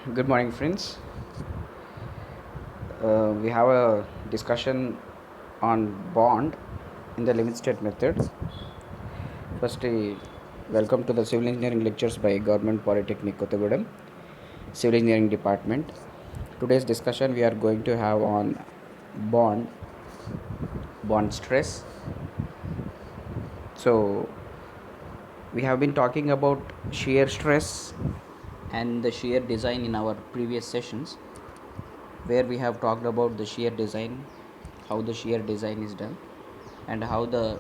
Good morning, friends. We have a discussion on bond in the limit state method. Firstly, welcome to the Civil Engineering lectures by Government Polytechnic Kottagudem, Civil Engineering Department. Today's discussion we are going to have on bond, bond stress. So, we have been talking about shear stress and the shear design in our previous sessions, where we have talked about the shear design, how the shear design is done, and how the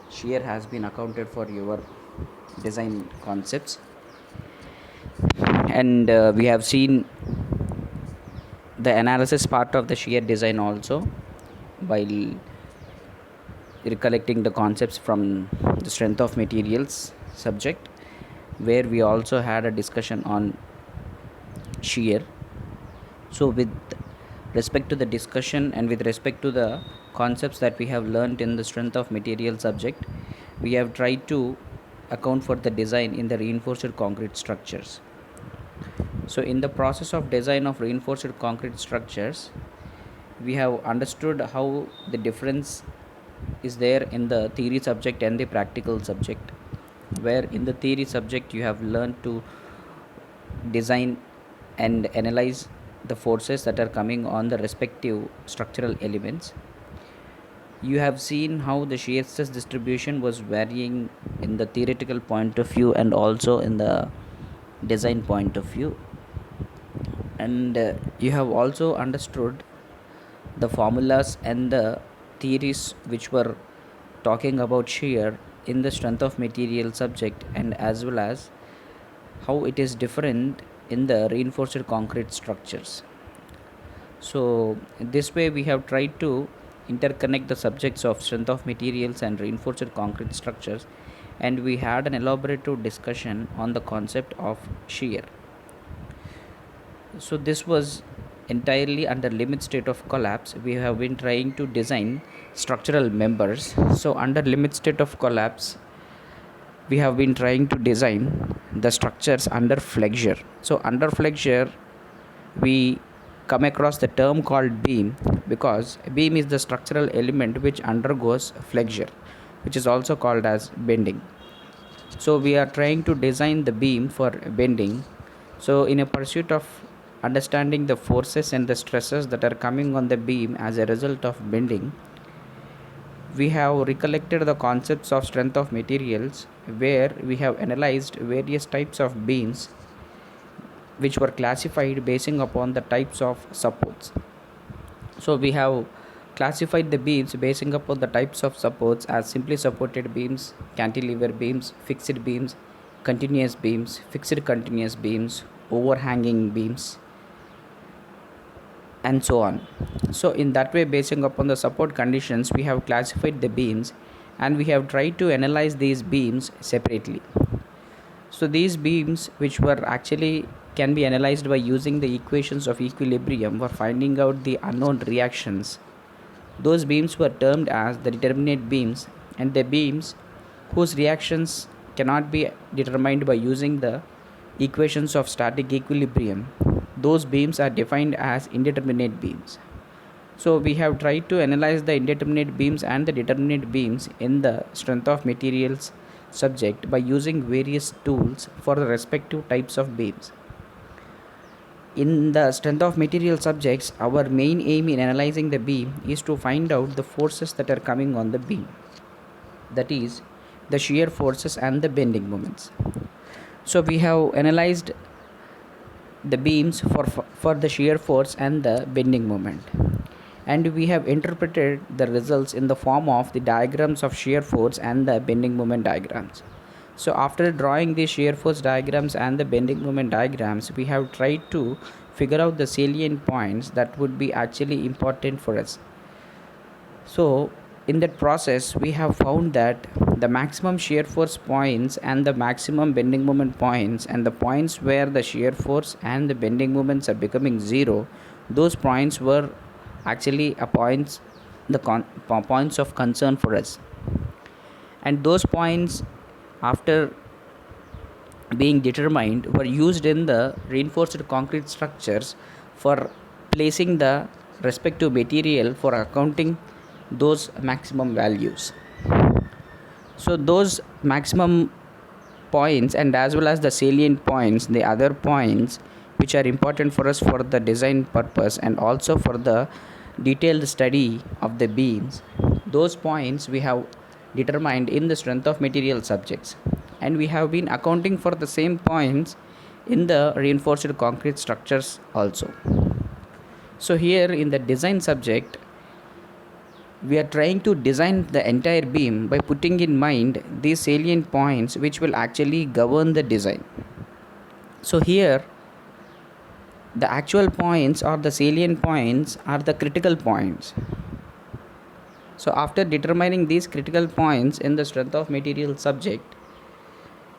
shear has been accounted for your design concepts. And we have seen the analysis part of the shear design also, while recollecting the concepts from the strength of materials subject, where we also had a discussion on shear. So with respect to the discussion and with respect to the concepts that we have learned in the strength of material subject, we have tried to account for the design in the reinforced concrete structures. So in the process of design of reinforced concrete structures, we have understood how the difference is there in the theory subject and the practical subject, where in the theory subject you have learned to design and analyze the forces that are coming on the respective structural elements. You have seen how the shear stress distribution was varying in the theoretical point of view and also in the design point of view, and you have also understood the formulas and the theories which were talking about shear in the strength of material subject, and as well as how it is different in the reinforced concrete structures. So this way we have tried to interconnect the subjects of strength of materials and reinforced concrete structures, and we had an elaborative discussion on the concept of shear. So this was entirely under limit state of collapse. We have been trying to design structural members. So under limit state of collapse, we have been trying to design the structures under flexure. So under flexure, we come across the term called beam, because beam is the structural element which undergoes flexure, which is also called as bending. So we are trying to design the beam for bending. So in a pursuit of understanding the forces and the stresses that are coming on the beam as a result of bending, we have recollected the concepts of strength of materials, where we have analyzed various types of beams which were classified basing upon the types of supports. So we have classified the beams basing upon the types of supports as simply supported beams, cantilever beams, fixed beams, continuous beams, fixed continuous beams, overhanging beams, and so on. So in that way, basing upon the support conditions, we have classified the beams, and we have tried to analyze these beams separately. So these beams, which were actually can be analyzed by using the equations of equilibrium for finding out the unknown reactions, those beams were termed as the determinate beams, and the beams whose reactions cannot be determined by using the equations of static equilibrium, those beams are defined as indeterminate beams. So we have tried to analyze the indeterminate beams and the determinate beams in the strength of materials subject by using various tools for the respective types of beams. In the strength of material subjects, our main aim in analyzing the beam is to find out the forces that are coming on the beam, that is, the shear forces and the bending moments. So we have analyzed the beams for the shear force and the bending moment, and we have interpreted the results in the form of the diagrams of shear force and the bending moment diagrams. So after drawing the shear force diagrams and the bending moment diagrams, we have tried to figure out the salient points that would be actually important for us. So in that process, we have found that the maximum shear force points and the maximum bending moment points, and the points where the shear force and the bending moments are becoming zero, those points were actually a points, points of concern for us. And those points, after being determined were used in the reinforced concrete structures for placing the respective material for accounting those maximum values. So those maximum points and as well as the salient points, the other points which are important for us for the design purpose and also for the detailed study of the beams, those points we have determined in the strength of material subjects, and we have been accounting for the same points in the reinforced concrete structures also. So here in the design subject, we are trying to design the entire beam by putting in mind these salient points which will actually govern the design. So here the actual points or the salient points are the critical points. So after determining these critical points in the strength of material subject,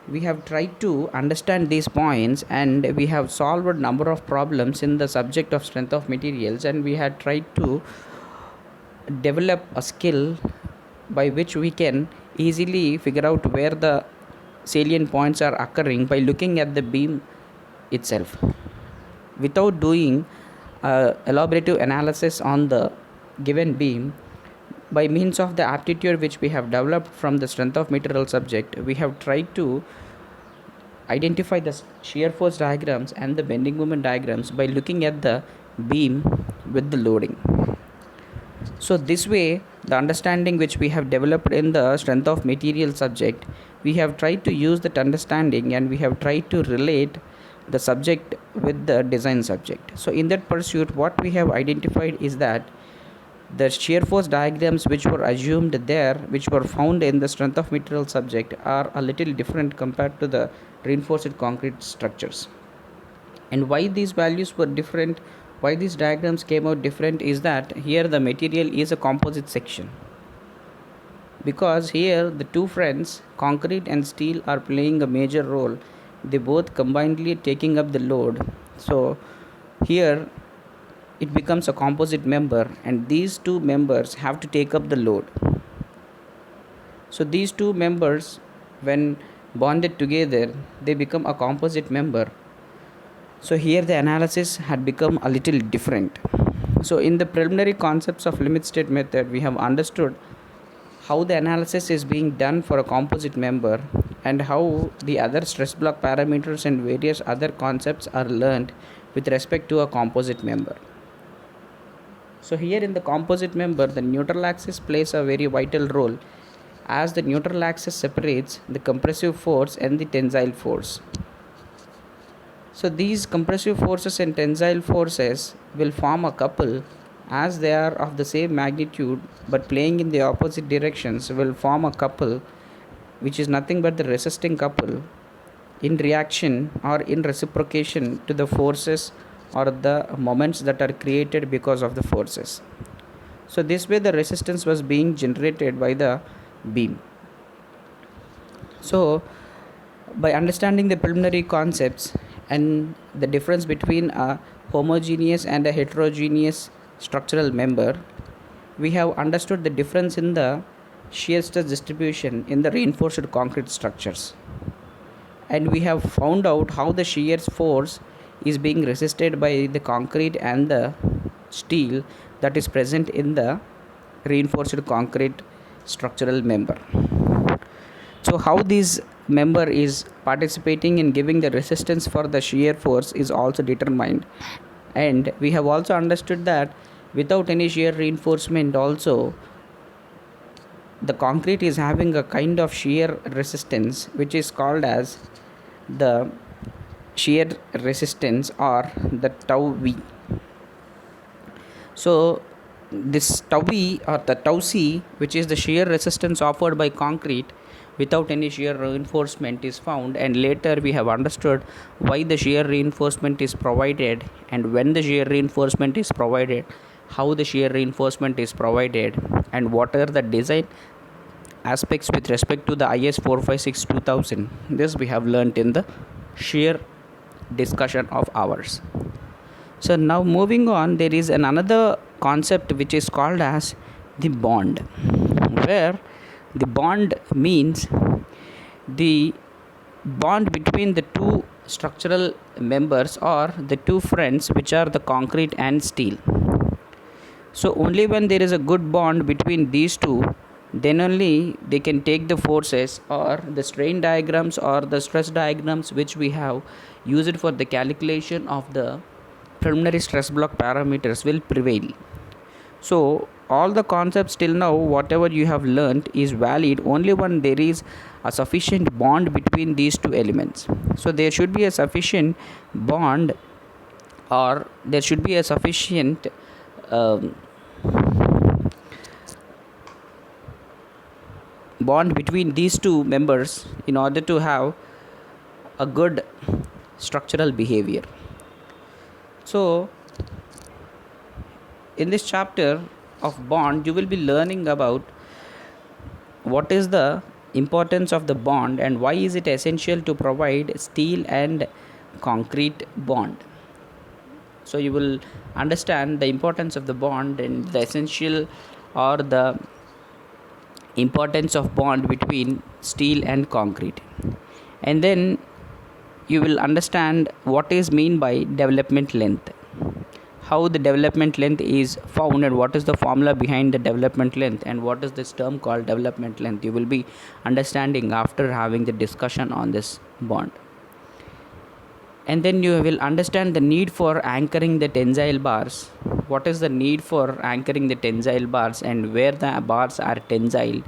we have tried to understand these points and we have solved a number of problems in the subject of strength of materials, and we had tried to develop a skill by which we can easily figure out where the salient points are occurring by looking at the beam itself without doing elaborative analysis on the given beam. By means of the aptitude which we have developed from the strength of material subject, we have tried to identify the shear force diagrams and the bending moment diagrams by looking at the beam with the loading. So this way, the understanding which we have developed in the strength of material subject, we have tried to use that understanding and we have tried to relate the subject with the design subject. So in that pursuit, what we have identified is that the shear force diagrams which were assumed there, which were found in the strength of material subject, are a little different compared to the reinforced concrete structures. And why these values were different, why these diagrams came out different, is that here the material is a composite section, because here the two friends concrete and steel are playing a major role, they both combinedly taking up the load. So here it becomes a composite member and these two members have to take up the load. So these two members, when bonded together, they become a composite member. So here the analysis had become a little different. So in the preliminary concepts of limit state method, we have understood how the analysis is being done for a composite member and how the other stress block parameters and various other concepts are learned with respect to a composite member. So here in the composite member, the neutral axis plays a very vital role, as the neutral axis separates the compressive force and the tensile force. So these compressive forces and tensile forces will form a couple, as they are of the same magnitude but playing in the opposite directions, will form a couple which is nothing but the resisting couple in reaction or in reciprocation to the forces or the moments that are created because of the forces. So this way the resistance was being generated by the beam. So by understanding the preliminary concepts and the difference between a homogeneous and a heterogeneous structural member, we have understood the difference in the shear stress distribution in the reinforced concrete structures, and we have found out how the shear force is being resisted by the concrete and the steel that is present in the reinforced concrete structural member. So how this member is participating in giving the resistance for the shear force is also determined, and we have also understood that without any shear reinforcement also, the concrete is having a kind of shear resistance which is called as the shear resistance or the tau v. So this tau v or the tau c, which is the shear resistance offered by concrete without any shear reinforcement, is found, and later we have understood why the shear reinforcement is provided and when the shear reinforcement is provided, how the shear reinforcement is provided, and what are the design aspects with respect to the IS 456 2000. This we have learnt in the shear discussion of ours. So now moving on, there is another concept which is called as the bond, where the bond means the bond between the two structural members or the two friends, which are the concrete and steel. So only when there is a good bond between these two, then only they can take the forces or the strain diagrams or the stress diagrams which we have used for the calculation of the preliminary stress block parameters will prevail. So all the concepts till now, whatever you have learned, is valid only when there is a sufficient bond between these two elements. So there should be a sufficient bond, or there should be a sufficient um, bond between these two members in order to have a good structural behavior. So in this chapter of bond, you will be learning about what is the importance of the bond and why is it essential to provide steel and concrete bond. So you will understand the importance of the bond and the essential or the importance of bond between steel and concrete, and then you will understand what is mean by development length, how the development length is found, and what is the formula behind the development length, and what is this term called development length. You will be understanding after having the discussion on this bond. And then you will understand the need for anchoring the tensile bars. What is the need for anchoring the tensile bars, and where the bars are tensile,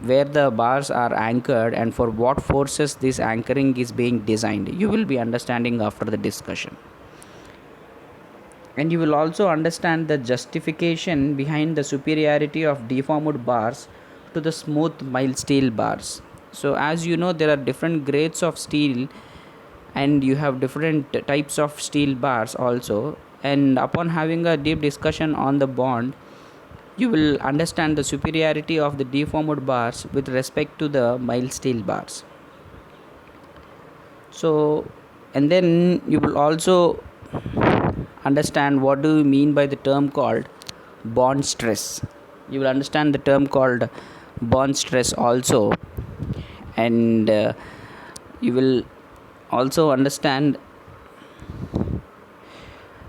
where the bars are anchored, and for what forces this anchoring is being designed. You will be understanding after the discussion. And you will also understand the justification behind the superiority of deformed bars to the smooth mild steel bars. So as you know, there are different grades of steel, and you have different types of steel bars also, and upon having a deep discussion on the bond, you will understand the superiority of the deformed bars with respect to the mild steel bars. So, and then you will also understand what do you mean by the term called bond stress. You will understand the term called bond stress also, and you will also understand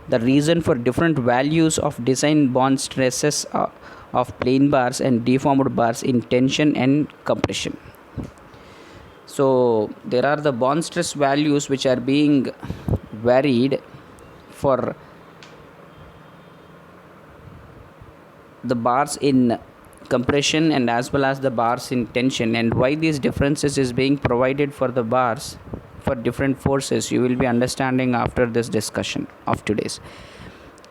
the reason for different values of design bond stresses of plain bars and deformed bars in tension and compression. So there are the bond stress values which are being varied for the bars in compression and as well as the bars in tension, and why these differences is being provided for the bars for different forces. You will be understanding after this discussion of today's,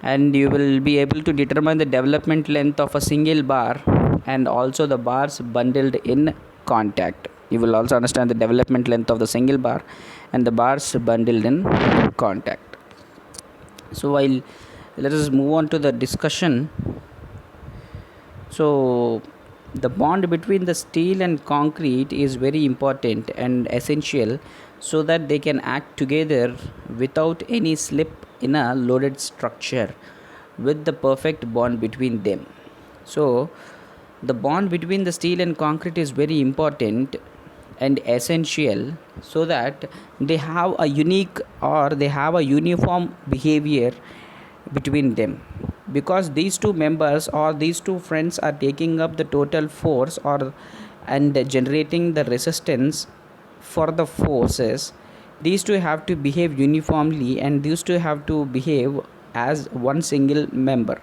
and you will be able to determine the development length of a single bar and also the bars bundled in contact. You will also understand the development length of the single bar and the bars bundled in contact. So while let us move on to the discussion. So the bond between the steel and concrete is very important and essential so that they can act together without any slip in a loaded structure with the perfect bond between them. So the bond between the steel and concrete is very important and essential so that they have a unique or they have a uniform behavior between them, because these two members or these two friends are taking up the total force or and generating the resistance for the forces. These two have to behave uniformly and these two have to behave as one single member.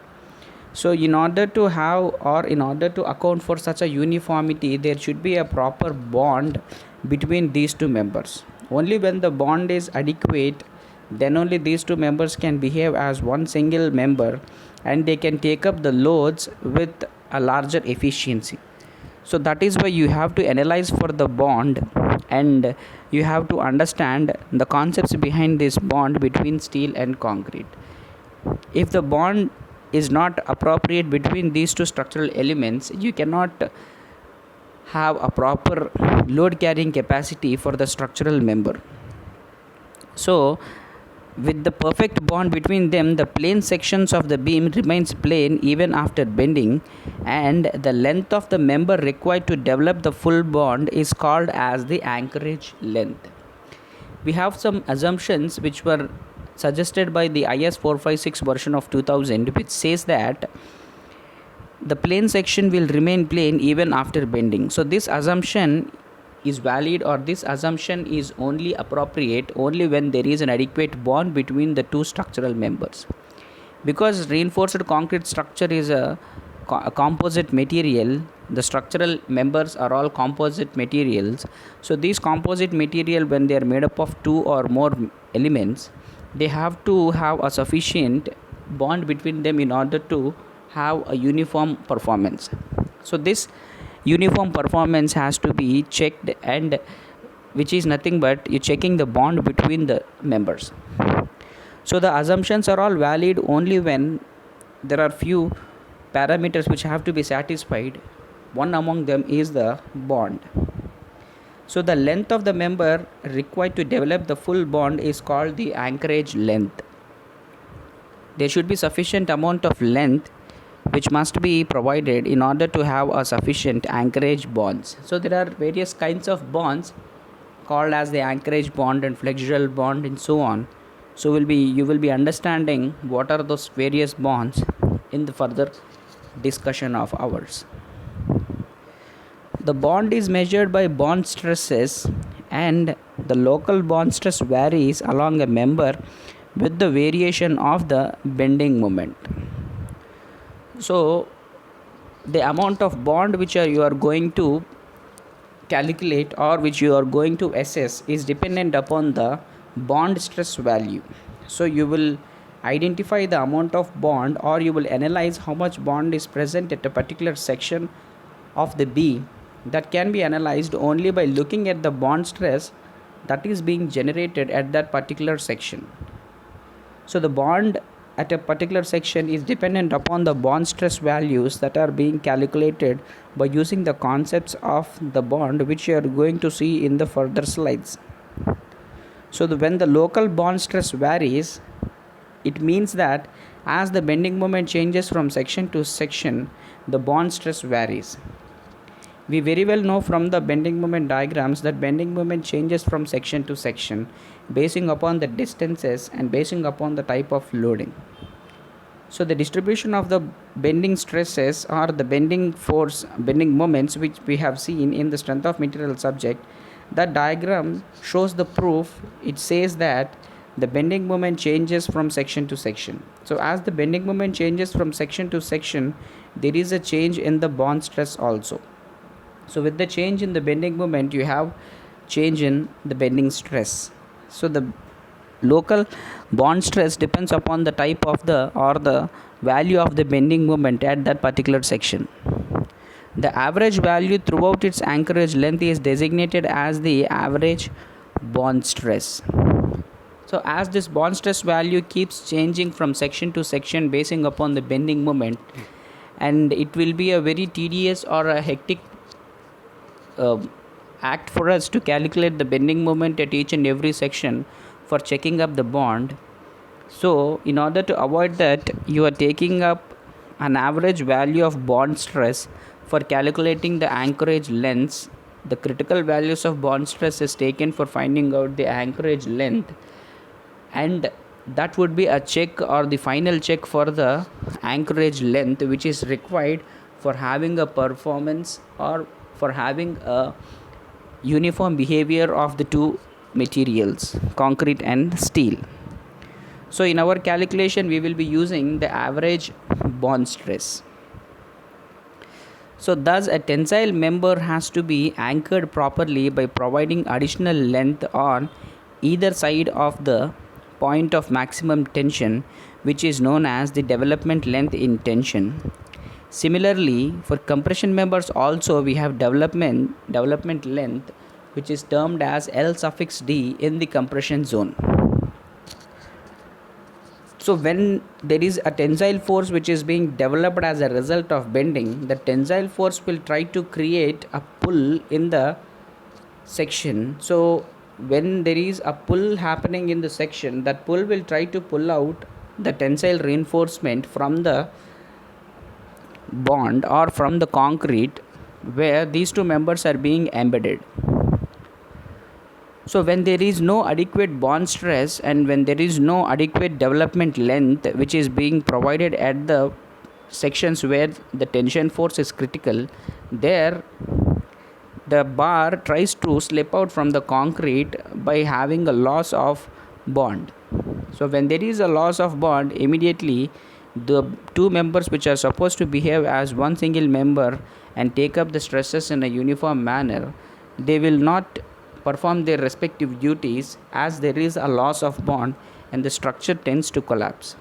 So in order to have or in order to account for such a uniformity, there should be a proper bond between these two members. Only when the bond is adequate, then only these two members can behave as one single member and they can take up the loads with a larger efficiency. So that is why you have to analyze for the bond and you have to understand the concepts behind this bond between steel and concrete. If the bond is not appropriate between these two structural elements, you cannot have a proper load carrying capacity for the structural member. So With the perfect bond between them, the plane sections of the beam remains plane even after bending, and the length of the member required to develop the full bond is called as the anchorage length. We have some assumptions which were suggested by the IS 456 version of 2000, which says that the plane section will remain plane even after bending. So this assumption is valid, or this assumption is only appropriate only when there is an adequate bond between the two structural members. Because reinforced concrete structure is a composite material, the structural members are all composite materials. So these composite material, when they are made up of two or more elements, they have to have a sufficient bond between them in order to have a uniform performance. So this uniform performance has to be checked, and which is nothing but you checking the bond between the members. So the assumptions are all valid only when there are few parameters which have to be satisfied. One among them is the bond. So the length of the member required to develop the full bond is called the anchorage length. There should be sufficient amount of length which must be provided in order to have a sufficient anchorage bonds. So there are various kinds of bonds called as the anchorage bond and flexural bond and so on. So you will be understanding what are those various bonds in the further discussion of ours. The bond is measured by bond stresses, and the local bond stress varies along a member with the variation of the bending moment. So the amount of bond which you are going to calculate or which you are going to assess is dependent upon the bond stress value. So you will identify the amount of bond, or you will analyze how much bond is present at a particular section of the beam. That can be analyzed only by looking at the bond stress that is being generated at that particular section. So the bond at a particular section is dependent upon the bond stress values that are being calculated by using the concepts of the bond, which you are going to see in the further slides. So when the local bond stress varies, it means that as the bending moment changes from section to section, the bond stress varies. We very well know from the bending moment diagrams that bending moment changes from section to section basing upon the distances and basing upon the type of loading. So the distribution of the bending stresses or the bending moments which we have seen in the strength of material subject, that diagram shows the proof. It says that the bending moment changes from section to section. So as the bending moment changes from section to section, there is a change in the bond stress also. So with the change in the bending moment, you have change in the bending stress. So the local bond stress depends upon the type of the value of the bending moment at that particular section. The average value throughout its anchorage length is designated as the average bond stress. So as this bond stress value keeps changing from section to section basing upon the bending moment, and it will be a very tedious or a hectic act for us to calculate the bending moment at each and every section for checking up the bond. So in order to avoid that, you are taking up an average value of bond stress for calculating the anchorage lengths. The critical values of bond stress is taken for finding out the anchorage length, and that would be a check or the final check for the anchorage length, which is required for having a performance or for having a uniform behavior of the two materials, concrete and steel. So in our calculation, we will be using the average bond stress. So thus a tensile member has to be anchored properly by providing additional length on either side of the point of maximum tension, which is known as the development length in tension. Similarly, for compression members also we have development length, which is termed as L suffix D in the compression zone. So when there is a tensile force which is being developed as a result of bending, the tensile force will try to create a pull in the section. So when there is a pull happening in the section, that pull will try to pull out the tensile reinforcement from the bond or from the concrete where these two members are being embedded. So when there is no adequate bond stress and when there is no adequate development length which is being provided at the sections where the tension force is critical, there the bar tries to slip out from the concrete by having a loss of bond. So when there is a loss of bond, immediately the two members which are supposed to behave as one single member and take up the stresses in a uniform manner, they will not perform their respective duties as there is a loss of bond and the structure tends to collapse.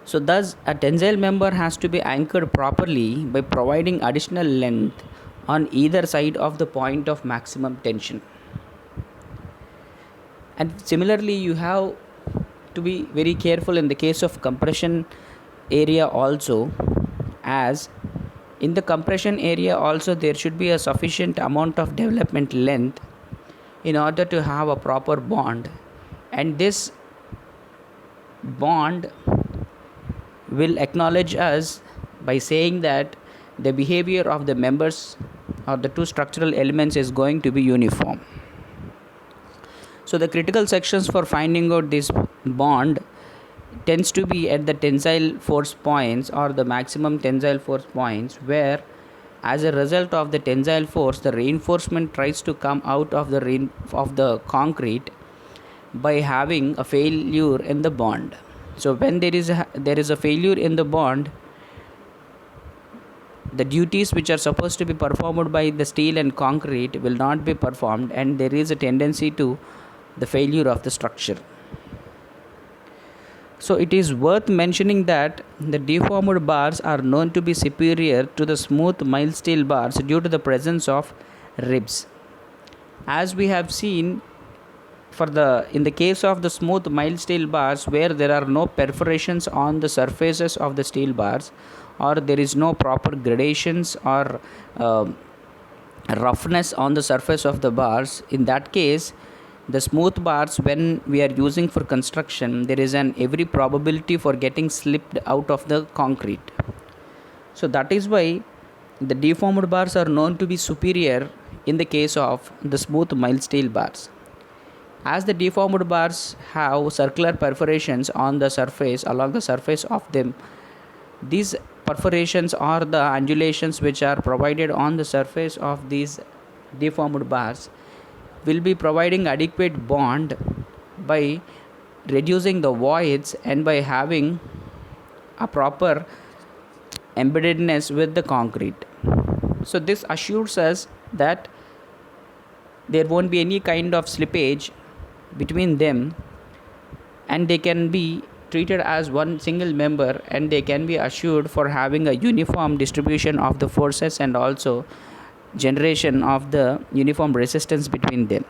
So thus a tensile member has to be anchored properly by providing additional length on either side of the point of maximum tension. And similarly, you have to be very careful in the case of compression area also, as in the compression area also there should be a sufficient amount of development length in order to have a proper bond, and this bond will acknowledge us by saying that the behavior of the members or the two structural elements is going to be uniform. So the critical sections for finding out this bond tends to be at the tensile force points or the maximum tensile force points, where as a result of the tensile force the reinforcement tries to come out of the concrete by having a failure in the bond. So when there is a failure in the bond, the duties which are supposed to be performed by the steel and concrete will not be performed, and there is a tendency to the failure of the structure. So it is worth mentioning that the deformed bars are known to be superior to the smooth mild steel bars due to the presence of ribs. As we have seen, in the case of the smooth mild steel bars, where there are no perforations on the surfaces of the steel bars, or there is no proper gradations or roughness on the surface of the bars, in that case the smooth bars, when we are using for construction, there is an every probability for getting slipped out of the concrete. So that is why the deformed bars are known to be superior in the case of the smooth mild steel bars. As the deformed bars have circular perforations on the surface, along the surface of them, these perforations or the undulations which are provided on the surface of these deformed bars will be providing adequate bond by reducing the voids and by having a proper embeddedness with the concrete. So this assures us that there won't be any kind of slippage between them, and they can be treated as one single member, and they can be assured for having a uniform distribution of the forces and also generation of the uniform resistance between them.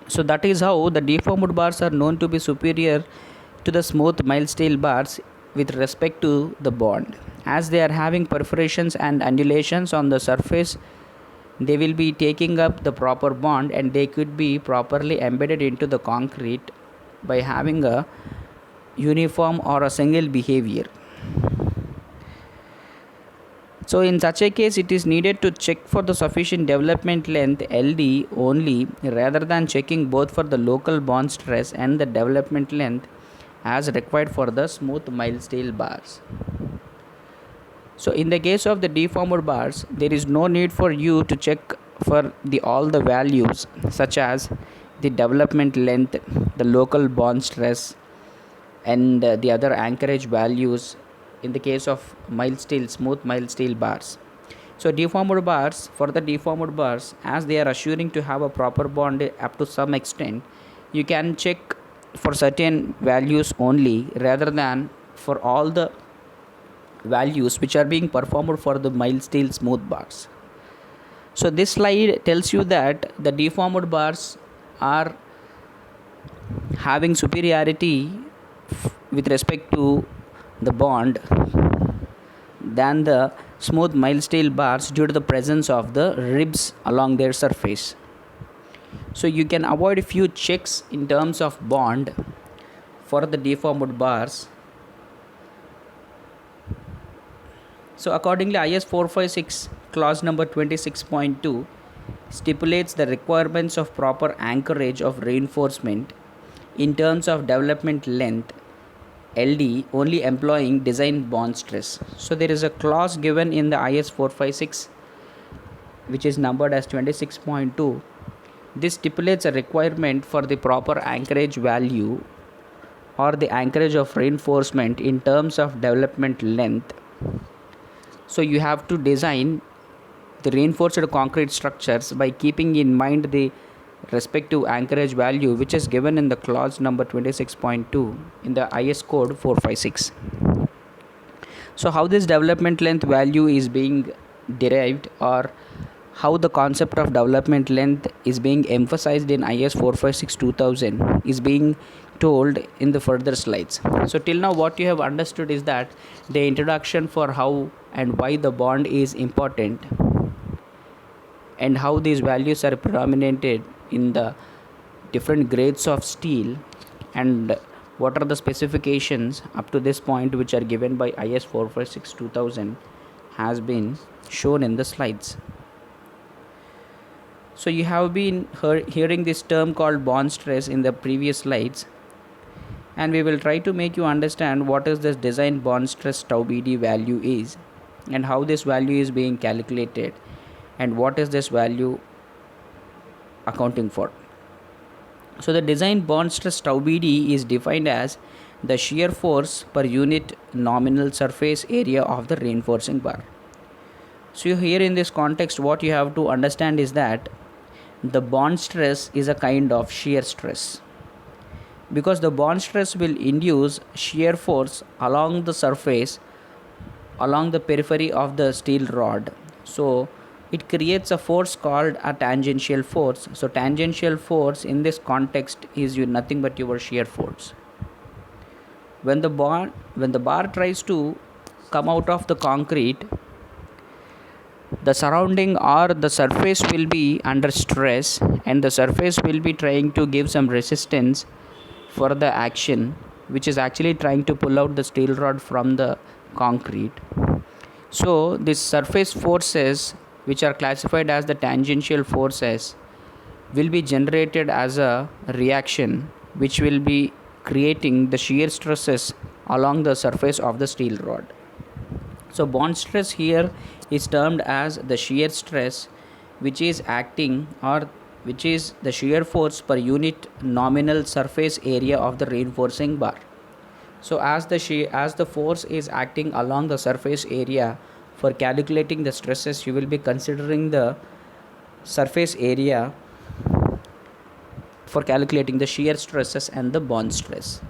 So that is how the deformed bars are known to be superior to the smooth mild steel bars with respect to the bond. As they are having perforations and undulations on the surface, they will be taking up the proper bond, and they could be properly embedded into the concrete by having a uniform or a single behavior. So in such a case, it is needed to check for the sufficient development length LD only, rather than checking both for the local bond stress and the development length as required for the smooth mild steel bars. So in the case of the deformed bars, there is no need for you to check for all the values such as the development length, the local bond stress, and the other anchorage values in the case of smooth mild steel bars. So deformed bars, for the deformed bars, as they are assuring to have a proper bond up to some extent, you can check for certain values only rather than for all the values which are being performed for the mild steel smooth bars. So this slide tells you that the deformed bars are having superiority with respect to the bond than the smooth mild steel bars due to the presence of the ribs along their surface. So you can avoid a few checks in terms of bond for the deformed bars. So accordingly, IS 456 clause number 26.2 stipulates the requirements of proper anchorage of reinforcement in terms of development length LD only employing design bond stress. So there is a clause given in the IS 456 which is numbered as 26.2. This stipulates a requirement for the proper anchorage value or the anchorage of reinforcement in terms of development length. So you have to design the reinforced concrete structures by keeping in mind the respective anchorage value which is given in the clause number 26.2 in the IS code 456. So how this development length value is being derived, or how the concept of development length is being emphasized in IS 456 2000 is being told in the further slides. So till now what you have understood is that the introduction for how and why the bond is important and how these values are predominated in the different grades of steel and what are the specifications up to this point which are given by IS 456 2000 has been shown in the slides. So you have been hearing this term called bond stress in the previous slides, and we will try to make you understand what is this design bond stress tau BD value is and how this value is being calculated and what is this value accounting for. So the design bond stress tau BD is defined as the shear force per unit nominal surface area of the reinforcing bar. So here in this context what you have to understand is that the bond stress is a kind of shear stress, because the bond stress will induce shear force along the surface, along the periphery of the steel rod. So it creates a force called a tangential force. So tangential force in this context is nothing but your shear force. When the bar tries to come out of the concrete, the surrounding or the surface will be under stress and the surface will be trying to give some resistance for the action which is actually trying to pull out the steel rod from the concrete. So these surface forces which are classified as the tangential forces will be generated as a reaction which will be creating the shear stresses along the surface of the steel rod. So bond stress here is termed as the shear stress which is acting, or which is the shear force per unit nominal surface area of the reinforcing bar. So as the force is acting along the surface area, for calculating the stresses you will be considering the surface area for calculating the shear stresses and the bond stress.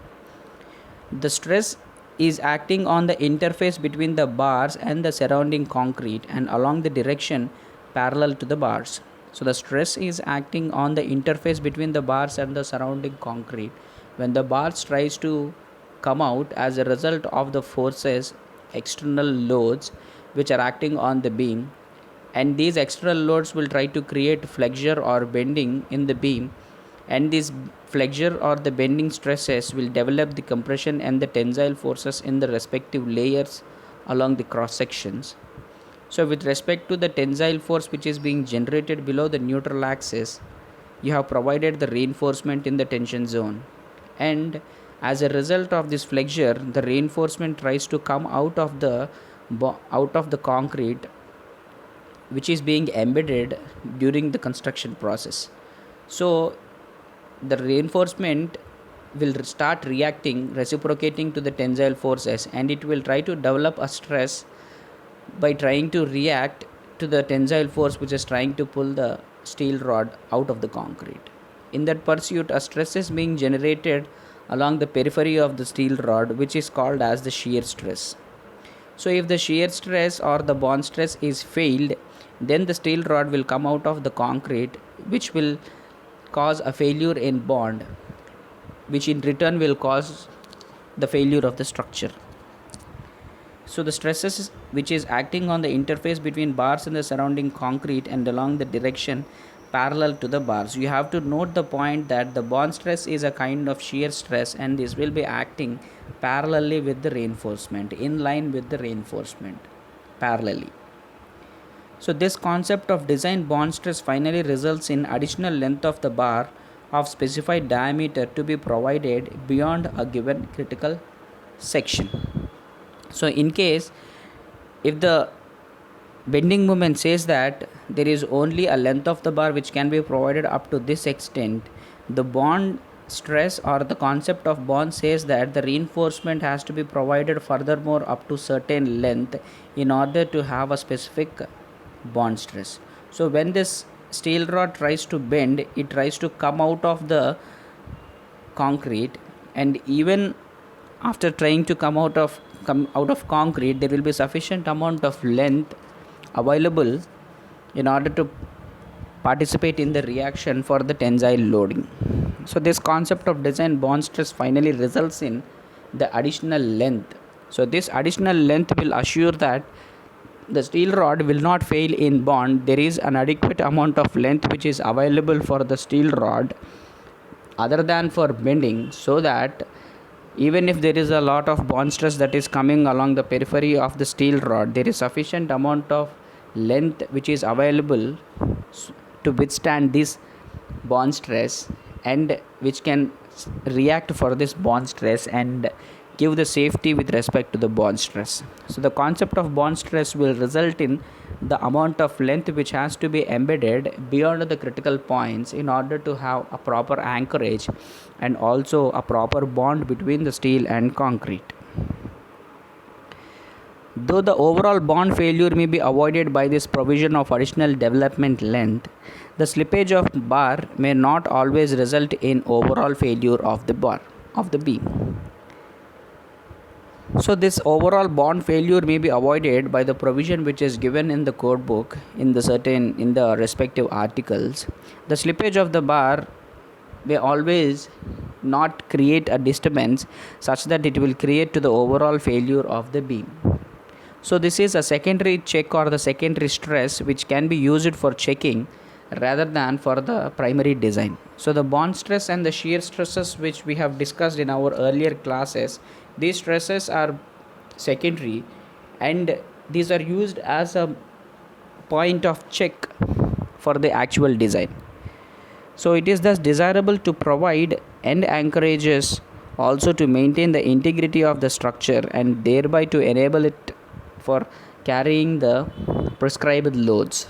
The stress is acting on the interface between the bars and the surrounding concrete and along the direction parallel to the bars. So the stress is acting on the interface between the bars and the surrounding concrete when the bars tries to come out as a result of the forces, external loads which are acting on the beam, and these external loads will try to create flexure or bending in the beam, and this flexure or the bending stresses will develop the compression and the tensile forces in the respective layers along the cross sections. So with respect to the tensile force which is being generated below the neutral axis, you have provided the reinforcement in the tension zone, and as a result of this flexure the reinforcement tries to come out of the concrete which is being embedded during the construction process. So the reinforcement will start reacting, reciprocating to the tensile forces, and it will try to develop a stress by trying to react to the tensile force which is trying to pull the steel rod out of the concrete. In that pursuit, a stress is being generated along the periphery of the steel rod which is called as the shear stress. So if the shear stress or the bond stress is failed, then the steel rod will come out of the concrete which will cause a failure in bond, which in return will cause the failure of the structure. So the stresses which is acting on the interface between bars and the surrounding concrete and along the direction parallel to the bars. You have to note the point that the bond stress is a kind of shear stress, and this will be acting parallelly with the reinforcement, in line with the reinforcement, parallelly. So this concept of design bond stress finally results in additional length of the bar of specified diameter to be provided beyond a given critical section. So in case if the bending moment says that there is only a length of the bar which can be provided up to this extent, the bond stress or the concept of bond says that the reinforcement has to be provided furthermore up to certain length in order to have a specific bond stress. So when this steel rod tries to bend, it tries to come out of the concrete, and even after trying to come out of concrete, there will be sufficient amount of length available in order to participate in the reaction for the tensile loading. So this concept of design bond stress finally results in the additional length. So this additional length will assure that the steel rod will not fail in bond. There is an adequate amount of length which is available for the steel rod other than for bending, so that even if there is a lot of bond stress that is coming along the periphery of the steel rod, there is sufficient amount of length which is available to withstand this bond stress, and which can react for this bond stress and give the safety with respect to the bond stress. So the concept of bond stress will result in the amount of length which has to be embedded beyond the critical points in order to have a proper anchorage and also a proper bond between the steel and concrete. Though the overall bond failure may be avoided by this provision of additional development length, the slippage of bar may not always result in overall failure of the beam. So this overall bond failure may be avoided by the provision which is given in the code book in the respective articles. The slippage of the bar may always not create a disturbance such that it will create to the overall failure of the beam. So this is a secondary check or the secondary stress which can be used for checking rather than for the primary design. So the bond stress and the shear stresses which we have discussed in our earlier classes, these stresses are secondary and these are used as a point of check for the actual design. So it is thus desirable to provide end anchorages also to maintain the integrity of the structure and thereby to enable it for carrying the prescribed loads.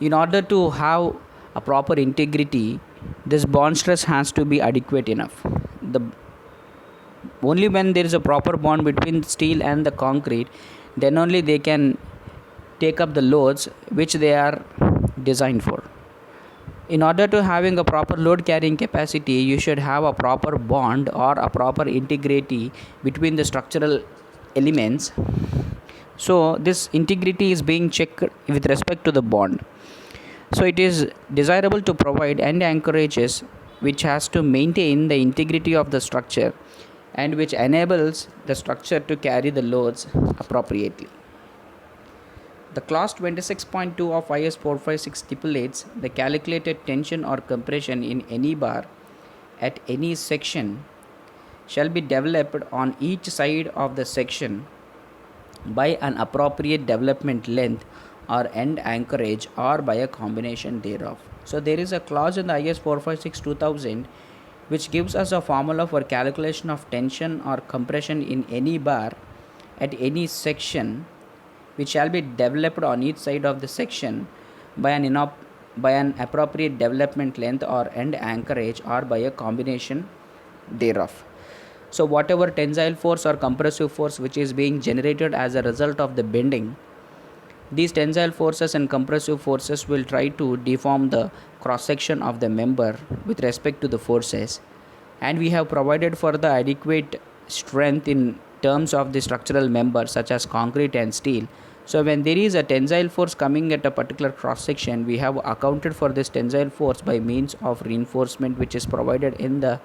In order to have a proper integrity, this bond stress has to be adequate enough. Only when there is a proper bond between steel and the concrete, then only they can take up the loads which they are designed for. In order to having a proper load carrying capacity, you should have a proper bond or a proper integrity between the structural elements. So this integrity is being checked with respect to the bond. So it is desirable to provide end anchorages which has to maintain the integrity of the structure and which enables the structure to carry the loads appropriately. The clause 26.2 of IS 456 stipulates the calculated tension or compression in any bar at any section shall be developed on each side of the section by an appropriate development length or end anchorage or by a combination thereof. So there is a clause in the IS 456 2000 which gives us a formula for calculation of tension or compression in any bar at any section which shall be developed on each side of the section by an appropriate development length or end anchorage or by a combination thereof. So whatever tensile force or compressive force which is being generated as a result of the bending, these tensile forces and compressive forces will try to deform the cross section of the member with respect to the forces, and we have provided for the adequate strength in terms of the structural members such as concrete and steel. So when there is a tensile force coming at a particular cross section, we have accounted for this tensile force by means of reinforcement which is provided in the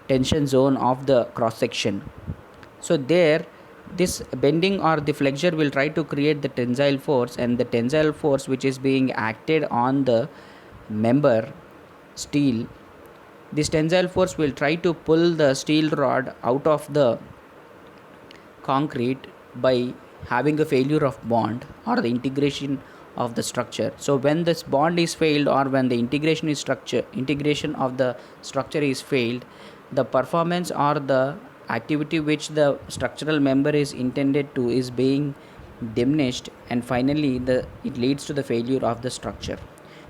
tension zone of the cross section. So there this bending or the flexure will try to create the tensile force, and the tensile force which is being acted on the member steel, this tensile force will try to pull the steel rod out of the concrete by having a failure of bond or the integration of the structure. So when this bond is failed, or when the integration of the structure is failed, the performance or the activity which the structural member is intended to is being diminished, and finally it leads to the failure of the structure.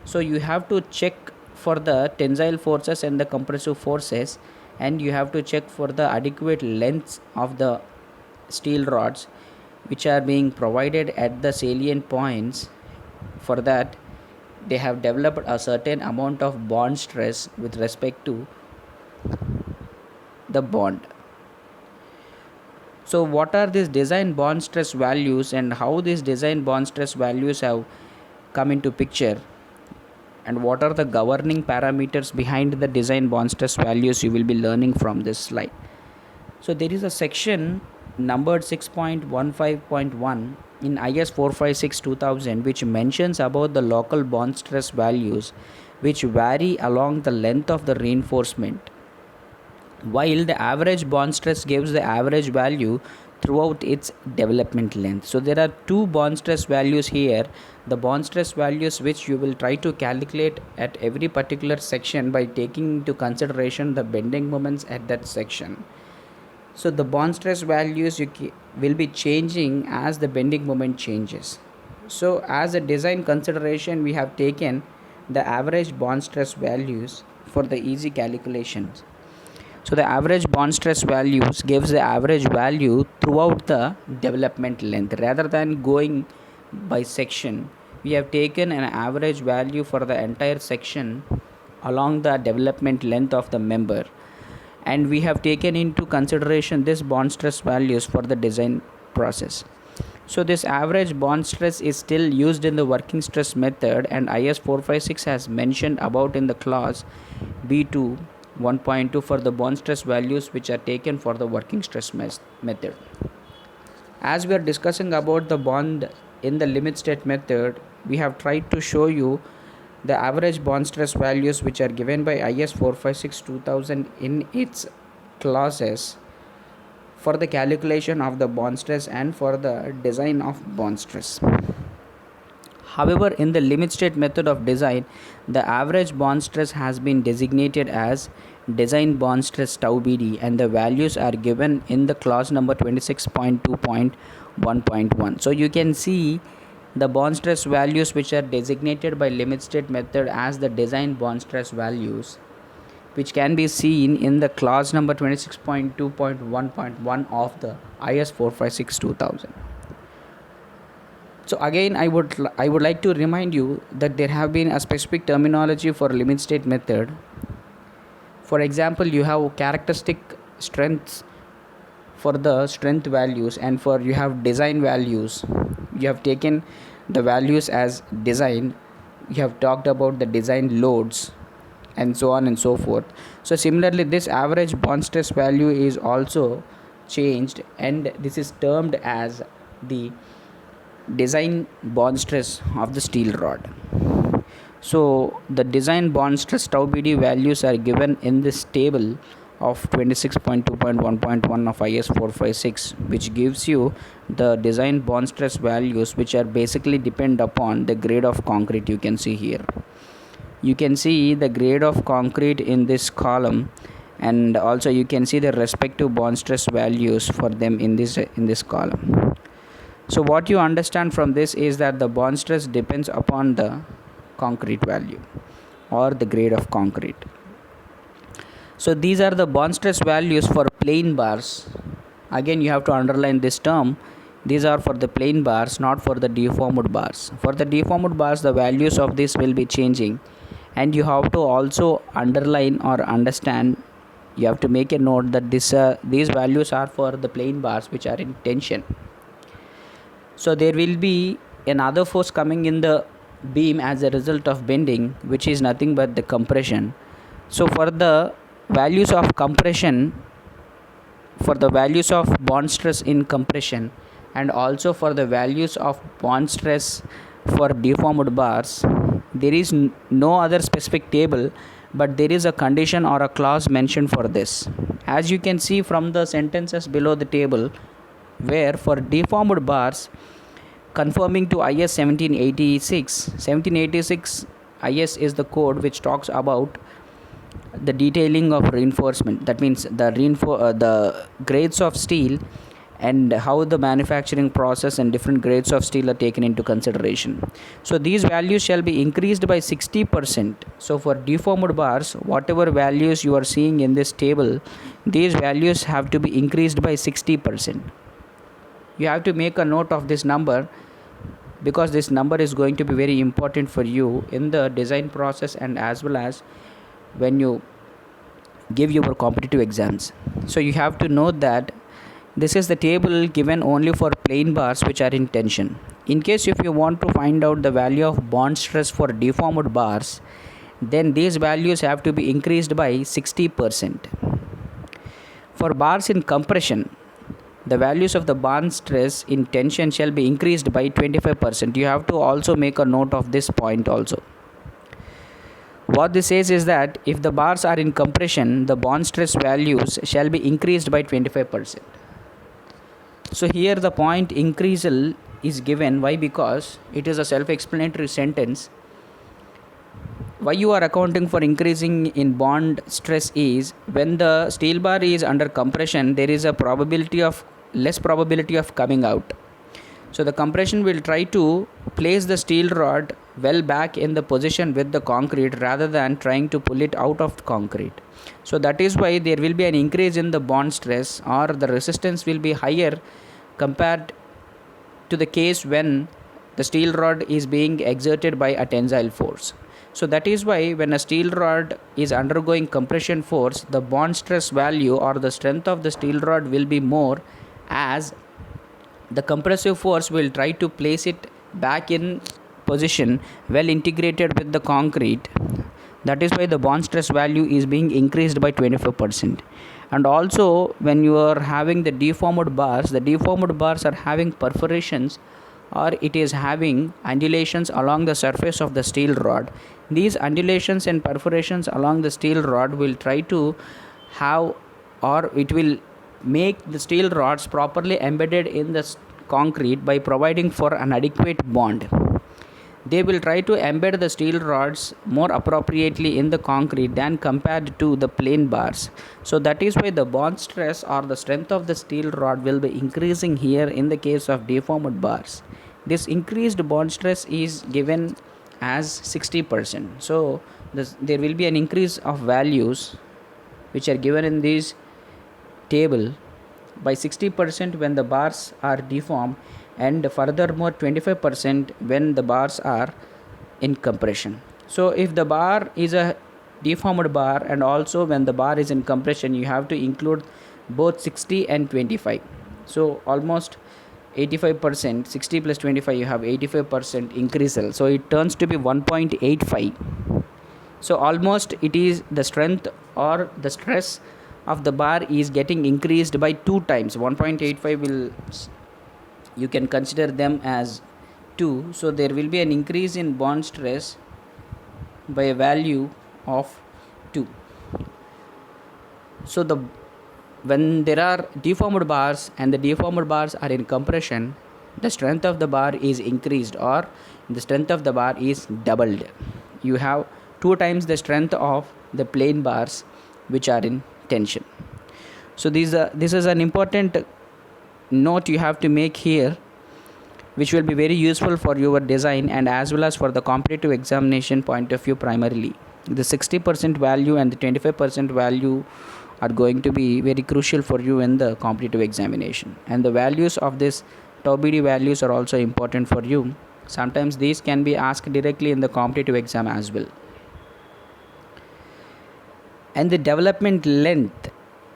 So you have to check for the tensile forces and the compressive forces, and you have to check for the adequate lengths of the steel rods which are being provided at the salient points. For that, they have developed a certain amount of bond stress with respect to the bond. So what are these design bond stress values, and how these design bond stress values have come into picture, and what are the governing parameters behind the design bond stress values, you will be learning from this slide. So there is a section numbered 6.15.1 in IS 456-2000 which mentions about the local bond stress values which vary along the length of the reinforcement, while the average bond stress gives the average value throughout its development length. So there are two bond stress values here, the bond stress values which you will try to calculate at every particular section by taking into consideration the bending moments at that section. So the bond stress values will be changing as the bending moment changes. So as a design consideration, we have taken the average bond stress values for the easy calculations. So the average bond stress values gives the average value throughout the development length. Rather than going by section, we have taken an average value for the entire section along the development length of the member, and we have taken into consideration this bond stress values for the design process. So this average bond stress is still used in the working stress method, and IS 456 has mentioned about in the clause B2 1.2 for the bond stress values which are taken for the working stress method. As we are discussing about the bond in the limit state method, we have tried to show you the average bond stress values which are given by IS 456-2000 in its clauses for the calculation of the bond stress and for the design of bond stress. However, in the limit state method of design, the average bond stress has been designated as design bond stress tau BD, and the values are given in the clause number 26.2.1.1. So you can see the bond stress values which are designated by limit state method as the design bond stress values, which can be seen in the clause number 26.2.1.1 of the IS 456-2000. So again, I would like to remind you that there have been a specific terminology for limit state method. For example, you have characteristic strengths for the strength values, and for you have design values. You have taken the values as design, you have talked about the design loads, and so on and so forth. So similarly, this average bond stress value is also changed, and this is termed as the design bond stress of the steel rod. So the design bond stress tau BD values are given in this table of 26.2.1.1 of IS 456, which gives you the design bond stress values which are basically depend upon the grade of concrete. You can see here, you can see the grade of concrete in this column, and also you can see the respective bond stress values for them in this column. So what you understand from this is that the bond stress depends upon the concrete value or the grade of concrete. So these are the bond stress values for plain bars. Again, you have to underline this term. These are for the plain bars, not for the deformed bars. For the deformed bars, the values of this will be changing, and you have to also underline or understand, you have to make a note that these values are for the plain bars which are in tension. So there will be another force coming in the beam as a result of bending, which is nothing but the compression. So for the values of compression, for the values of bond stress in compression and also for the values of bond stress for deformed bars, there is no other specific table, but there is a condition or a clause mentioned for this. As you can see from the sentences below the table, where for deformed bars conforming to IS 1786 IS is the code which talks about the detailing of reinforcement. That means the grades of steel and how the manufacturing process and different grades of steel are taken into consideration. So these values shall be increased by 60%. So for deformed bars, whatever values you are seeing in this table, these values have to be increased by 60%. You have to make a note of this number, because this number is going to be very important for you in the design process and as well as when you give your competitive exams. So you have to note that this is the table given only for plain bars which are in tension. In case if you want to find out the value of bond stress for deformed bars, then these values have to be increased by 60%. For bars in compression, the values of the bond stress in tension shall be increased by 25%. You have to also make a note of this point also. What this says is that if the bars are in compression, the bond stress values shall be increased by 25%. So here the point increasal is given. Why? Because it is a self-explanatory sentence. Why you are accounting for increasing in bond stress is when the steel bar is under compression, there is a less probability of coming out. So the compression will try to place the steel rod well back in the position with the concrete rather than trying to pull it out of the concrete. So that is why there will be an increase in the bond stress, or the resistance will be higher compared to the case when the steel rod is being exerted by a tensile force. So that is why when a steel rod is undergoing compression force, the bond stress value or the strength of the steel rod will be more, as the compressive force will try to place it back in position well integrated with the concrete. That is why the bond stress value is being increased by 25%. And also when you are having the deformed bars are having perforations, or it is having undulations along the surface of the steel rod. These undulations and perforations along the steel rod will try to have, or it will make the steel rods properly embedded in the concrete by providing for an adequate bond. They will try to embed the steel rods more appropriately in the concrete than compared to the plain bars. So that is why the bond stress or the strength of the steel rod will be increasing here in the case of deformed bars. This increased bond stress is given as 60%. So there will be an increase of values which are given in this table by 60% when the bars are deformed, and furthermore 25% when the bars are in compression. So if the bar is a deformed bar and also when the bar is in compression, you have to include both 60 and 25. So almost 85%, 60 plus 25, you have 85% increasal. So it turns to be 1.85. So almost it is the strength or the stress of the bar is getting increased by 2 times. 1.85 will, you can consider them as 2. So there will be an increase in bond stress by a value of 2. So when there are deformed bars and the deformed bars are in compression, the strength of the bar is increased, or the strength of the bar is doubled. You have 2 times the strength of the plain bars which are in tension. So this is an important note you have to make here, which will be very useful for your design and as well as for the competitive examination point of view. Primarily the 60% value and the 25% value are going to be very crucial for you in the competitive examination, and the values of this tau BD values are also important for you. Sometimes these can be asked directly in the competitive exam as well. And the development length,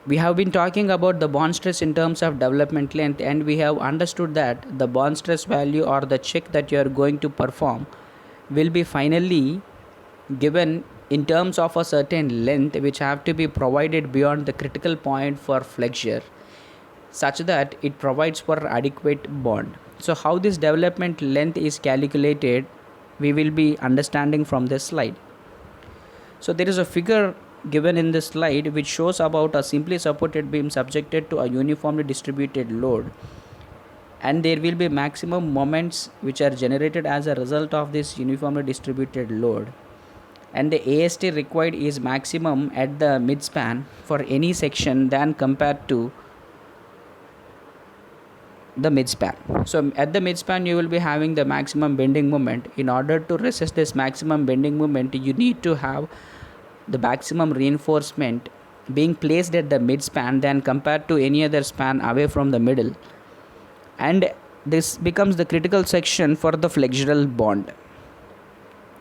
we have been talking about the bond stress in terms of development length, and we have understood that the bond stress value or the check that you are going to perform will be finally given in terms of a certain length which have to be provided beyond the critical point for flexure. such that it provides for adequate bond. So how this development length is calculated, we will be understanding from this slide. So there is a figure given in this slide which shows about a simply supported beam subjected to a uniformly distributed load, and there will be maximum moments which are generated as a result of this uniformly distributed load, and the AST required is maximum at the midspan for any section than compared to the midspan. So at the midspan you will be having the maximum bending moment. In order to resist this maximum bending moment, you need to have the maximum reinforcement being placed at the midspan than compared to any other span away from the middle, and this becomes the critical section for the flexural bond.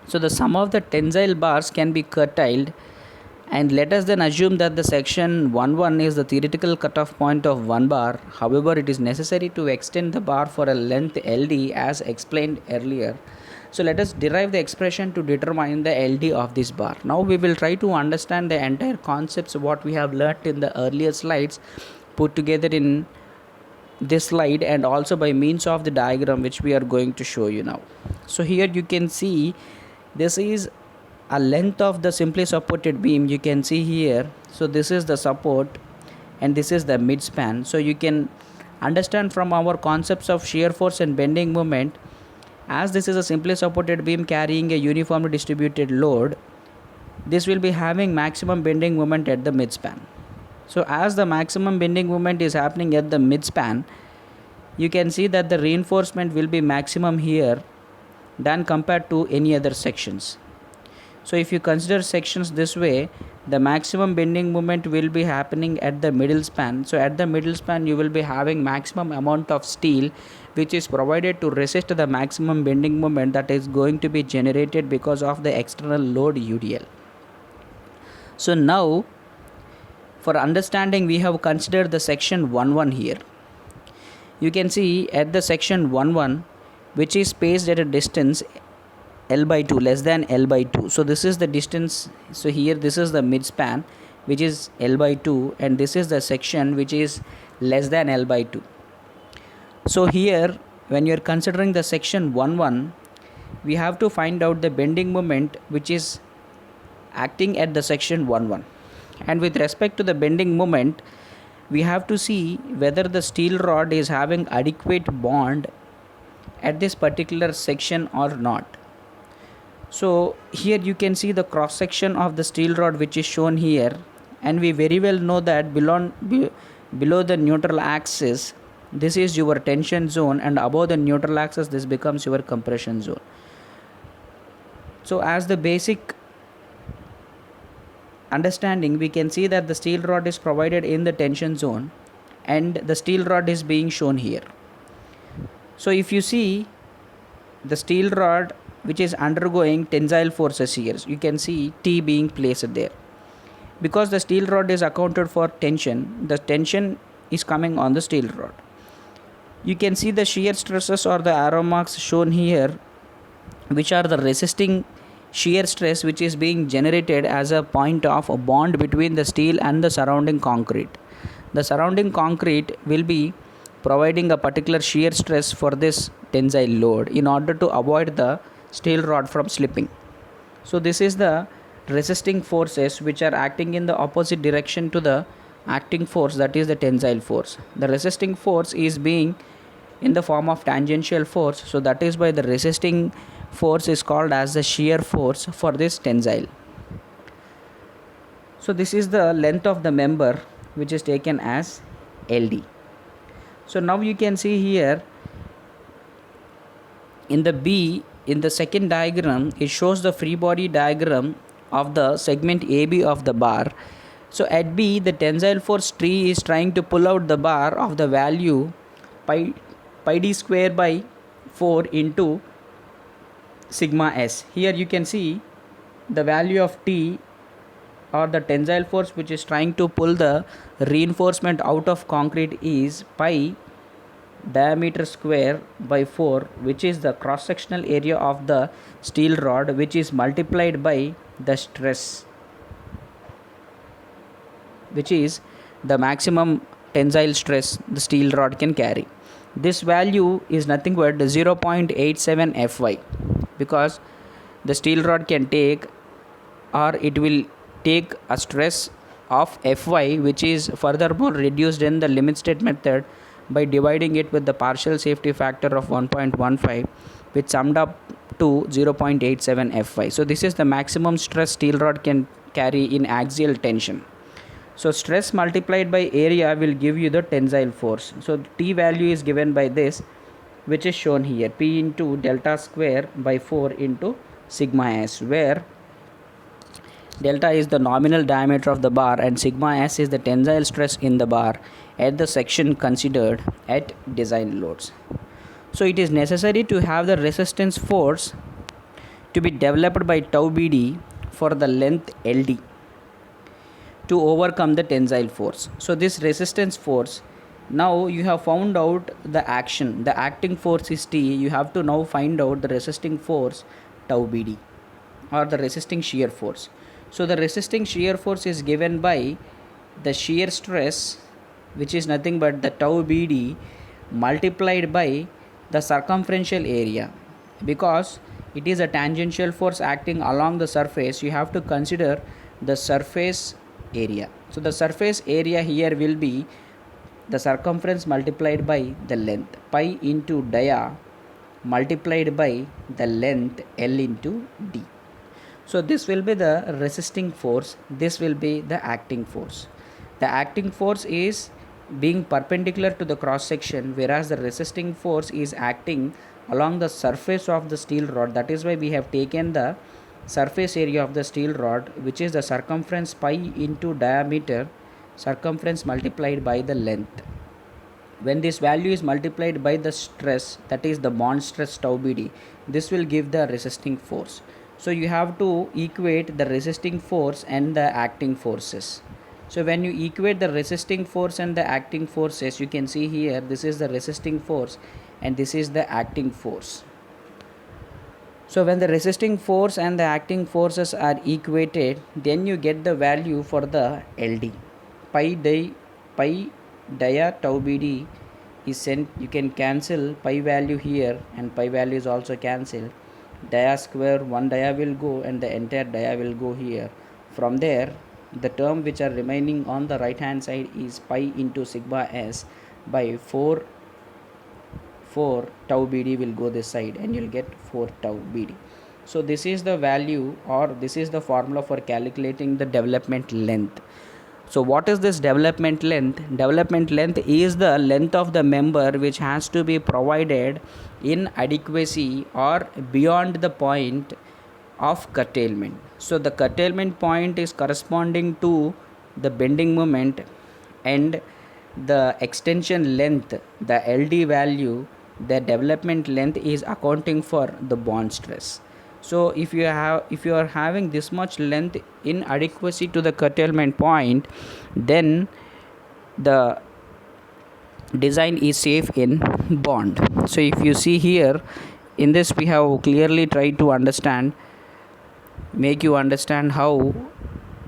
So the sum of the tensile bars can be curtailed, and let us then assume that the section 1-1 is the theoretical cutoff point of 1 bar. However, it is necessary to extend the bar for a length LD as explained earlier. So let us derive the expression to determine the LD of this bar. Now we will try to understand the entire concepts what we have learnt in the earlier slides put together in this slide, and also by means of the diagram which we are going to show you now. So here you can see this is a length of the simply supported beam, you can see here. So this is the support and this is the midspan. So you can understand from our concepts of shear force and bending moment, as this is a simply supported beam carrying a uniformly distributed load, this will be having maximum bending moment at the midspan. So as the maximum bending moment is happening at the midspan, you can see that the reinforcement will be maximum here than compared to any other sections. So if you consider sections this way, the maximum bending moment will be happening at the middle span. So at the middle span you will be having maximum amount of steel which is provided to resist the maximum bending moment that is going to be generated because of the external load UDL. So now for understanding, we have considered the section 1-1 here. You can see at the section 1-1 which is spaced at a distance L by 2, less than L by 2. So this is the distance. So here this is the midspan which is L by 2, and this is the section which is less than L by 2. So here when you are considering the section 1-1, we have to find out the bending moment which is acting at the section 1-1. And with respect to the bending moment, we have to see whether the steel rod is having adequate bond at this particular section or not. So here you can see the cross section of the steel rod which is shown here, and we very well know that below the neutral axis this is your tension zone, and above the neutral axis this becomes your compression zone. So as the basic understanding, we can see that the steel rod is provided in the tension zone and the steel rod is being shown here. So if you see the steel rod which is undergoing tensile forces here, you can see T being placed there. Because the steel rod is accounted for tension, the tension is coming on the steel rod. You can see the shear stresses or the arrow marks shown here, which are the resisting shear stress which is being generated as a point of a bond between the steel and the surrounding concrete. The surrounding concrete will be providing a particular shear stress for this tensile load in order to avoid the steel rod from slipping. So this is the resisting forces which are acting in the opposite direction to the acting force, that is the tensile force. The resisting force is being in the form of tangential force, so that is why the resisting force is called as the shear force for this tensile. So this is the length of the member which is taken as LD. So now you can see here in the B, in the second diagram, it shows the free body diagram of the segment AB of the bar. So at B, the tensile force T is trying to pull out the bar of the value pi d square by 4 into sigma s. Here you can see the value of T, or the tensile force which is trying to pull the reinforcement out of concrete, is pi diameter square by 4, which is the cross sectional area of the steel rod, which is multiplied by the stress, which is the maximum tensile stress the steel rod can carry. This value is nothing but 0.87 Fy, because the steel rod can take, or it will take a stress of Fy, which is furthermore reduced in the limit state method by dividing it with the partial safety factor of 1.15, which summed up to 0.87 Fy. So this is the maximum stress steel rod can carry in axial tension. So stress multiplied by area will give you the tensile force. So T value is given by this, which is shown here, P into delta square by 4 into sigma s, where delta is the nominal diameter of the bar and sigma s is the tensile stress in the bar at the section considered at design loads. So it is necessary to have the resistance force to be developed by tau BD for the length LD to overcome the tensile force. So this resistance force, now you have found out the action, the acting force is T, you have to now find out the resisting force tau BD, or the resisting shear force. So the resisting shear force is given by the shear stress, which is nothing but the tau BD multiplied by the circumferential area. Because it is a tangential force acting along the surface, you have to consider the surface area. So the surface area here will be the circumference multiplied by the length, pi into dia multiplied by the length L into D. So this will be the resisting force, this will be the acting force. The acting force is being perpendicular to the cross section, whereas the resisting force is acting along the surface of the steel rod. That is why we have taken the surface area of the steel rod, which is the circumference pi into diameter, circumference multiplied by the length. When this value is multiplied by the stress, that is the bond stress tau BD, this will give the resisting force. So you have to equate the resisting force and the acting forces. So when you equate the resisting force and the acting forces, you can see here, this is the resisting force and this is the acting force. So when the resisting force and the acting forces are equated, then you get the value for the LD. Pi dia tau BD is sent, you can cancel pi value here and pi value is also cancelled. Dia square, one dia will go and the entire dia will go here. From there, the term which are remaining on the right hand side is pi into sigma s by 4 tau BD will go this side and you'll get 4 tau BD. So this is the value, or this is the formula for calculating the development length. So what is this development length? Development length is the length of the member which has to be provided in adequacy or beyond the point of curtailment. So the curtailment point is corresponding to the bending moment, and the extension length, the LD value, the development length is accounting for the bond stress. So if you are having this much length in adequacy to the curtailment point, then the design is safe in bond. So if you see here in this, we have clearly tried to make you understand how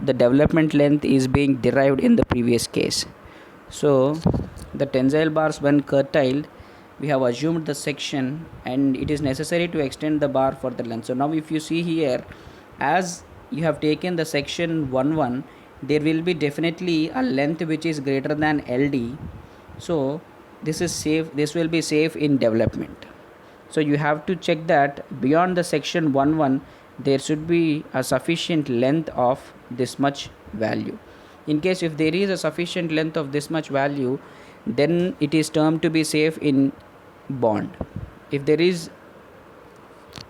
the development length is being derived in the previous case. So the tensile bars, when curtailed, we have assumed the section and it is necessary to extend the bar for the length. So now if you see here, as you have taken the section 1 there will be definitely a length which is greater than LD. So this is safe, this will be safe in development. So you have to check that beyond the section 1 there should be a sufficient length of this much value. In case if there is a sufficient length of this much value, then it is termed to be safe in bond. If there is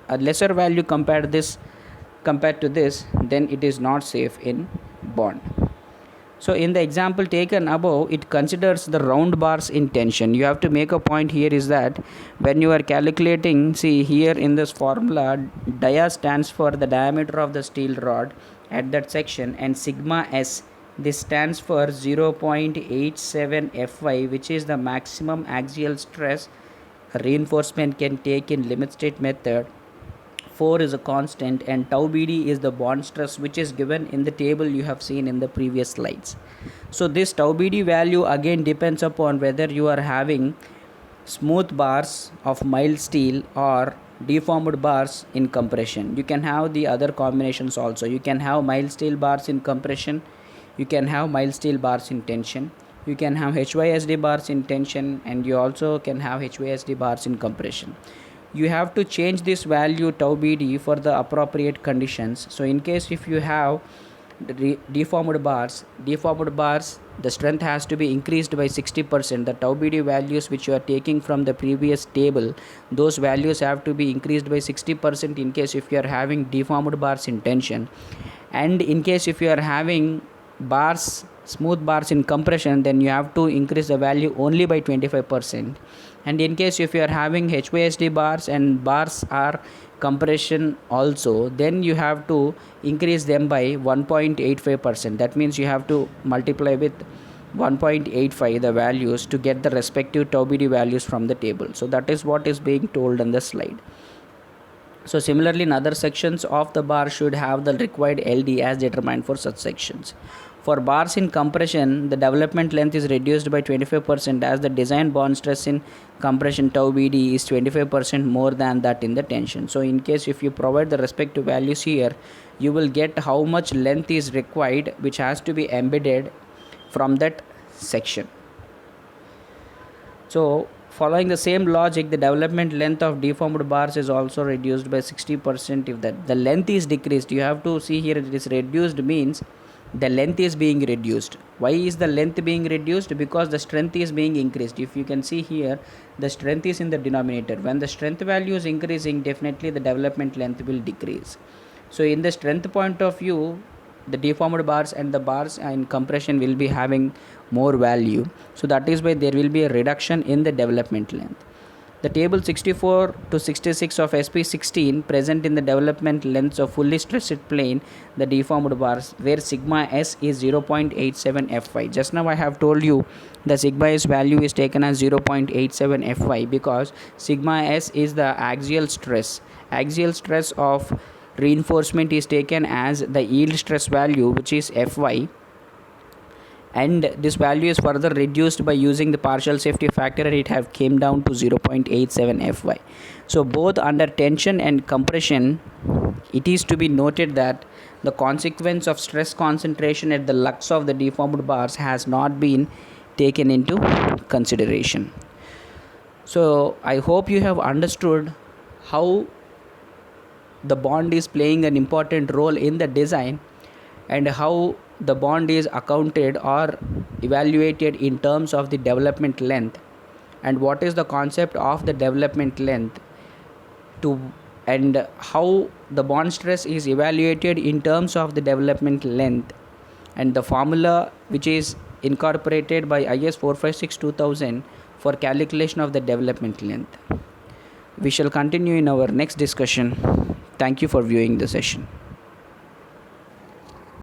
a lesser value compared to this, then it is not safe in bond. So in the example taken above, it considers the round bars in tension. You have to make a point here is that when you are calculating, see here in this formula, dia stands for the diameter of the steel rod at that section, and sigma s, this stands for 0.87 Fy, which is the maximum axial stress a reinforcement can take in limit state method 4 is a constant, and tau BD is the bond stress which is given in the table you have seen in the previous slides. So this tau BD value again depends upon whether you are having smooth bars of mild steel or deformed bars in compression. You can have the other combinations also. You can have mild steel bars in compression, you can have mild steel bars in tension, you can have HYSD bars in tension, and you also can have HYSD bars in compression. You have to change this value tau BD for the appropriate conditions. So in case if you have deformed bars, the strength has to be increased by 60%. The tau BD values which you are taking from the previous table, those values have to be increased by 60% in case if you are having deformed bars in tension, and in case if you are having bars, smooth bars in compression, then you have to increase the value only by 25%. And in case if you are having HYSD bars and bars are compression also, then you have to increase them by 1.85%. that means you have to multiply with 1.85 the values to get the respective tau BD values from the table. So that is what is being told on the slide. So similarly, in other sections of the bar should have the required LD as determined for such sections. For bars in compression, the development length is reduced by 25% as the design bond stress in compression tau BD is 25% more than that in the tension. So in case if you provide the respective values here, you will get how much length is required, which has to be embedded from that section. So following the same logic, the development length of deformed bars is also reduced by 60%. If the length is decreased, you have to see here it is reduced means the length is being reduced. Why is the length being reduced? Because the strength is being increased. If you can see here, the strength is in the denominator. When the strength value is increasing, definitely the development length will decrease. So in the strength point of view, the deformed bars and the bars in compression will be having more value. So that is why there will be a reduction in the development length. The table 64 to 66 of SP16 present in the development lengths of fully stressed plane the deformed bars, where sigma s is 0.87 Fy. Just now I have told you the sigma s value is taken as 0.87 Fy because sigma s is the axial stress. Axial stress of reinforcement is taken as the yield stress value, which is Fy, and this value is further reduced by using the partial safety factor, and it have came down to 0.87 Fy. So both under tension and compression, it is to be noted that the consequence of stress concentration at the lux of the deformed bars has not been taken into consideration. So I hope you have understood how the bond is playing an important role in the design and how the bond is accounted or evaluated in terms of the development length, and what is the concept of the development length and how the bond stress is evaluated in terms of the development length, and the formula which is incorporated by IS 456-2000 for calculation of the development length. We shall continue in our next discussion. Thank you for viewing the session.